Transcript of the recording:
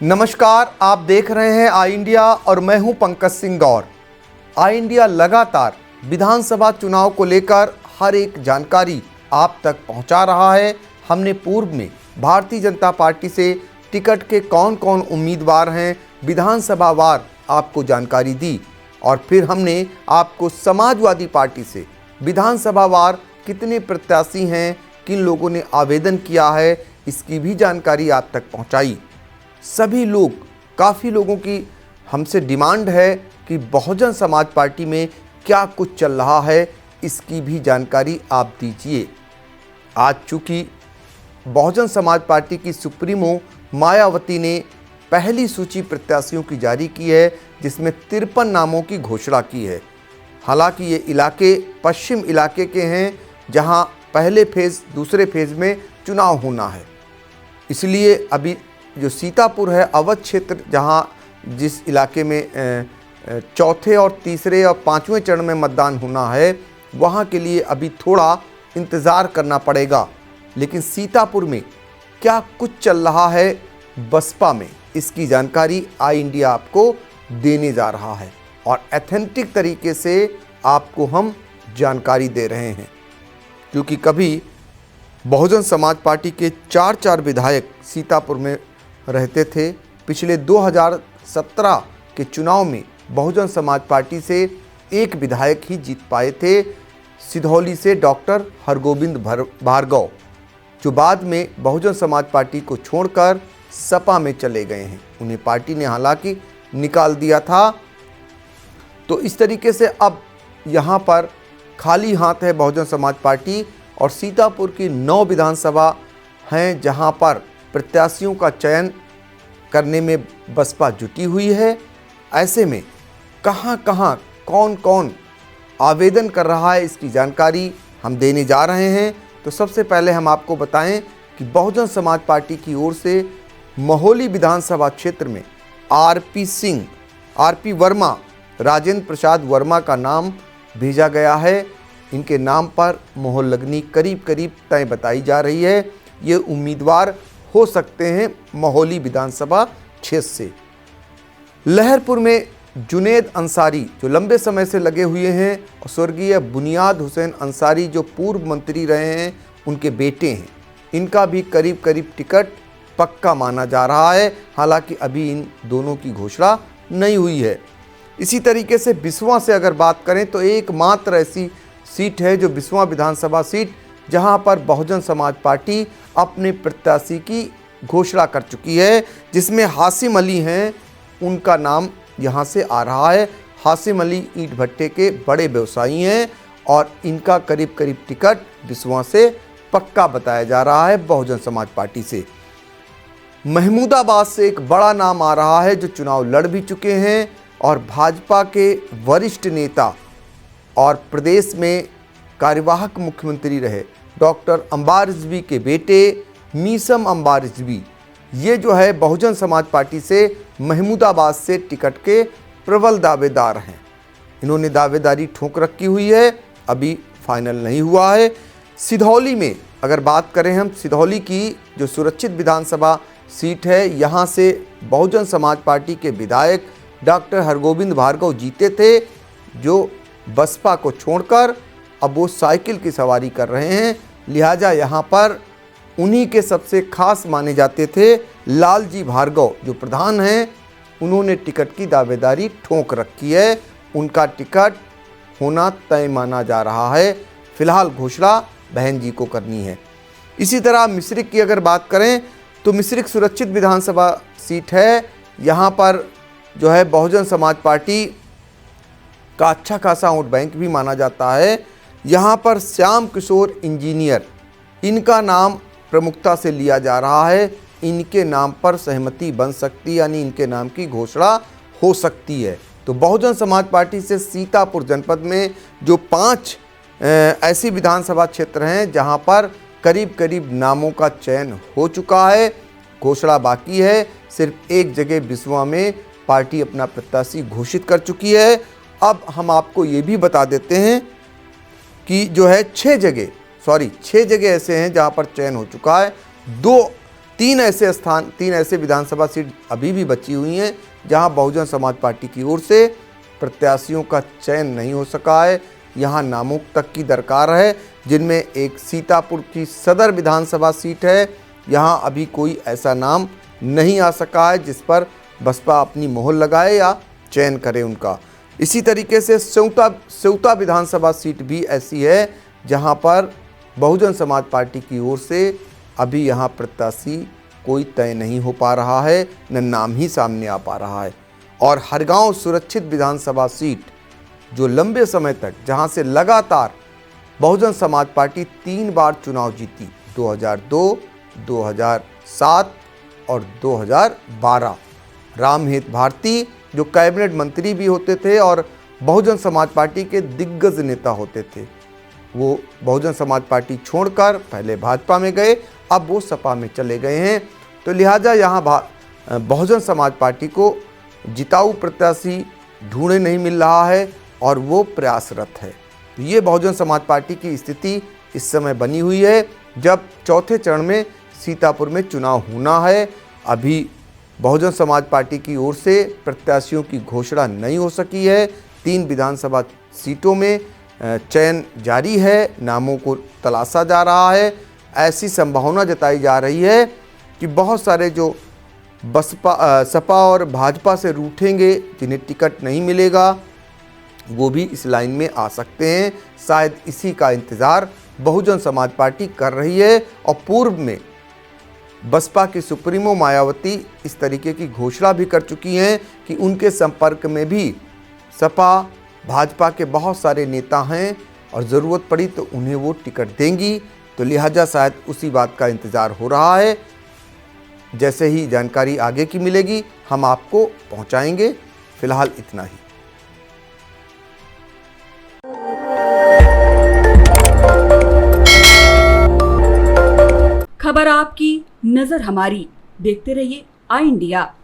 नमस्कार, आप देख रहे हैं आई इंडिया और मैं हूं पंकज सिंह गौर। आई इंडिया लगातार विधानसभा चुनाव को लेकर हर एक जानकारी आप तक पहुंचा रहा है। हमने पूर्व में भारतीय जनता पार्टी से टिकट के कौन कौन उम्मीदवार हैं विधानसभा वार आपको जानकारी दी और फिर हमने आपको समाजवादी पार्टी से विधानसभा वार कितने प्रत्याशी हैं, किन लोगों ने आवेदन किया है, इसकी भी जानकारी आप तक पहुंचाई। सभी लोग, काफ़ी लोगों की हमसे डिमांड है कि बहुजन समाज पार्टी में क्या कुछ चल रहा है, इसकी भी जानकारी आप दीजिए। आज चूँकि बहुजन समाज पार्टी की सुप्रीमो मायावती ने पहली सूची प्रत्याशियों की जारी की है, जिसमें 53 नामों की घोषणा की है। हालांकि ये इलाके पश्चिम इलाके के हैं, जहां पहले फेज़ दूसरे फेज़ में चुनाव होना है। इसलिए अभी जो सीतापुर है, अवध क्षेत्र, जहां जिस इलाके में चौथे और तीसरे और पांचवें चरण में मतदान होना है, वहां के लिए अभी थोड़ा इंतज़ार करना पड़ेगा। लेकिन सीतापुर में क्या कुछ चल रहा है बसपा में, इसकी जानकारी आई इंडिया आपको देने जा रहा है और ऑथेंटिक तरीके से आपको हम जानकारी दे रहे हैं। क्योंकि कभी बहुजन समाज पार्टी के 4 विधायक सीतापुर में रहते थे। पिछले 2017 के चुनाव में बहुजन समाज पार्टी से एक विधायक ही जीत पाए थे, सिधौली से डॉक्टर हरगोविंद भार्गव, जो बाद में बहुजन समाज पार्टी को छोड़कर सपा में चले गए हैं। उन्हें पार्टी ने हालांकि निकाल दिया था। तो इस तरीके से अब यहाँ पर खाली हाथ है बहुजन समाज पार्टी और सीतापुर की 9 विधानसभा हैं, जहाँ पर प्रत्याशियों का चयन करने में बसपा जुटी हुई है। ऐसे में कहाँ कहाँ कौन कौन आवेदन कर रहा है, इसकी जानकारी हम देने जा रहे हैं। तो सबसे पहले हम आपको बताएं कि बहुजन समाज पार्टी की ओर से महोली विधानसभा क्षेत्र में आरपी वर्मा, राजेंद्र प्रसाद वर्मा का नाम भेजा गया है। इनके नाम पर मोहर लगनी करीब तय बताई जा रही है। ये उम्मीदवार हो सकते हैं महोली विधानसभा क्षेत्र से। लहरपुर में जुनेद अंसारी, जो लंबे समय से लगे हुए हैं, और स्वर्गीय बुनियाद हुसैन अंसारी, जो पूर्व मंत्री रहे हैं, उनके बेटे हैं। इनका भी करीब टिकट पक्का माना जा रहा है। हालांकि अभी इन दोनों की घोषणा नहीं हुई है। इसी तरीके से बिसवा से अगर बात करें तो एकमात्र ऐसी सीट है जो बिसवा विधानसभा सीट, जहां पर बहुजन समाज पार्टी अपने प्रत्याशी की घोषणा कर चुकी है, जिसमें हासिम अली हैं। उनका नाम यहां से आ रहा है। हासिम अली ईंट भट्टे के बड़े व्यवसायी हैं और इनका करीब टिकट बिसवा से पक्का बताया जा रहा है बहुजन समाज पार्टी से। महमूदाबाद से एक बड़ा नाम आ रहा है, जो चुनाव लड़ भी चुके हैं और भाजपा के वरिष्ठ नेता और प्रदेश में कार्यवाहक मुख्यमंत्री रहे डॉक्टर अंबार रिजवी के बेटे मीसम अंबार रिजवी, ये जो है बहुजन समाज पार्टी से महमूदाबाद से टिकट के प्रबल दावेदार हैं। इन्होंने दावेदारी ठोक रखी हुई है, अभी फाइनल नहीं हुआ है। सिधौली में अगर बात करें हम, सिधौली की जो सुरक्षित विधानसभा सीट है, यहाँ से बहुजन समाज पार्टी के विधायक डॉक्टर हरगोविंद भार्गव जीते थे, जो बसपा को छोड़कर अब वो साइकिल की सवारी कर रहे हैं। लिहाजा यहाँ पर उन्हीं के सबसे खास माने जाते थे लालजी भार्गव, जो प्रधान हैं, उन्होंने टिकट की दावेदारी ठोक रखी है। उनका टिकट होना तय माना जा रहा है। फिलहाल घोषणा बहन जी को करनी है। इसी तरह मिश्रिक की अगर बात करें तो मिश्रिक सुरक्षित विधानसभा सीट है। यहाँ पर जो है बहुजन समाज पार्टी का अच्छा खासा वोट बैंक भी माना जाता है। यहाँ पर श्याम किशोर इंजीनियर, इनका नाम प्रमुखता से लिया जा रहा है। इनके नाम पर सहमति बन सकती है, यानी इनके नाम की घोषणा हो सकती है। तो बहुजन समाज पार्टी से सीतापुर जनपद में जो 5 ऐसी विधानसभा क्षेत्र हैं, जहाँ पर करीब नामों का चयन हो चुका है, घोषणा बाकी है। सिर्फ एक जगह बिसवा में पार्टी अपना प्रत्याशी घोषित कर चुकी है। अब हम आपको ये भी बता देते हैं कि जो है 6 जगह ऐसे हैं जहां पर चयन हो चुका है। 2 तीन ऐसे विधानसभा सीट अभी भी बची हुई हैं जहां बहुजन समाज पार्टी की ओर से प्रत्याशियों का चयन नहीं हो सका है। यहां नामों तक की दरकार है, जिनमें एक सीतापुर की सदर विधानसभा सीट है। यहां अभी कोई ऐसा नाम नहीं आ सका है जिस पर बसपा अपनी मोहर लगाए या चयन करे उनका। इसी तरीके से सेवता विधानसभा सीट भी ऐसी है जहां पर बहुजन समाज पार्टी की ओर से अभी यहां प्रत्याशी कोई तय नहीं हो पा रहा है, न नाम ही सामने आ पा रहा है। और हरगांव सुरक्षित विधानसभा सीट जो लंबे समय तक, जहां से लगातार बहुजन समाज पार्टी 3 बार चुनाव जीती, 2002, 2007 और 2012। रामहेत भारती जो कैबिनेट मंत्री भी होते थे और बहुजन समाज पार्टी के दिग्गज नेता होते थे, वो बहुजन समाज पार्टी छोड़कर पहले भाजपा में गए, अब वो सपा में चले गए हैं। तो लिहाजा यहाँ बहुजन समाज पार्टी को जिताऊ प्रत्याशी ढूंढे नहीं मिल रहा है और वो प्रयासरत है। तो ये बहुजन समाज पार्टी की स्थिति इस समय बनी हुई है, जब चौथे चरण में सीतापुर में चुनाव होना है। अभी बहुजन समाज पार्टी की ओर से प्रत्याशियों की घोषणा नहीं हो सकी है। 3 विधानसभा सीटों में चयन जारी है, नामों को तलाशा जा रहा है। ऐसी संभावना जताई जा रही है कि बहुत सारे जो सपा और भाजपा से रूठेंगे, जिन्हें टिकट नहीं मिलेगा, वो भी इस लाइन में आ सकते हैं। शायद इसी का इंतज़ार बहुजन समाज पार्टी कर रही है। और पूर्व में बसपा की सुप्रीमो मायावती इस तरीके की घोषणा भी कर चुकी हैं कि उनके संपर्क में भी सपा भाजपा के बहुत सारे नेता हैं और ज़रूरत पड़ी तो उन्हें वो टिकट देंगी। तो लिहाजा शायद उसी बात का इंतज़ार हो रहा है। जैसे ही जानकारी आगे की मिलेगी हम आपको पहुंचाएंगे। फिलहाल इतना ही। खबर आपकी, नजर हमारी। देखते रहिए आई इंडिया।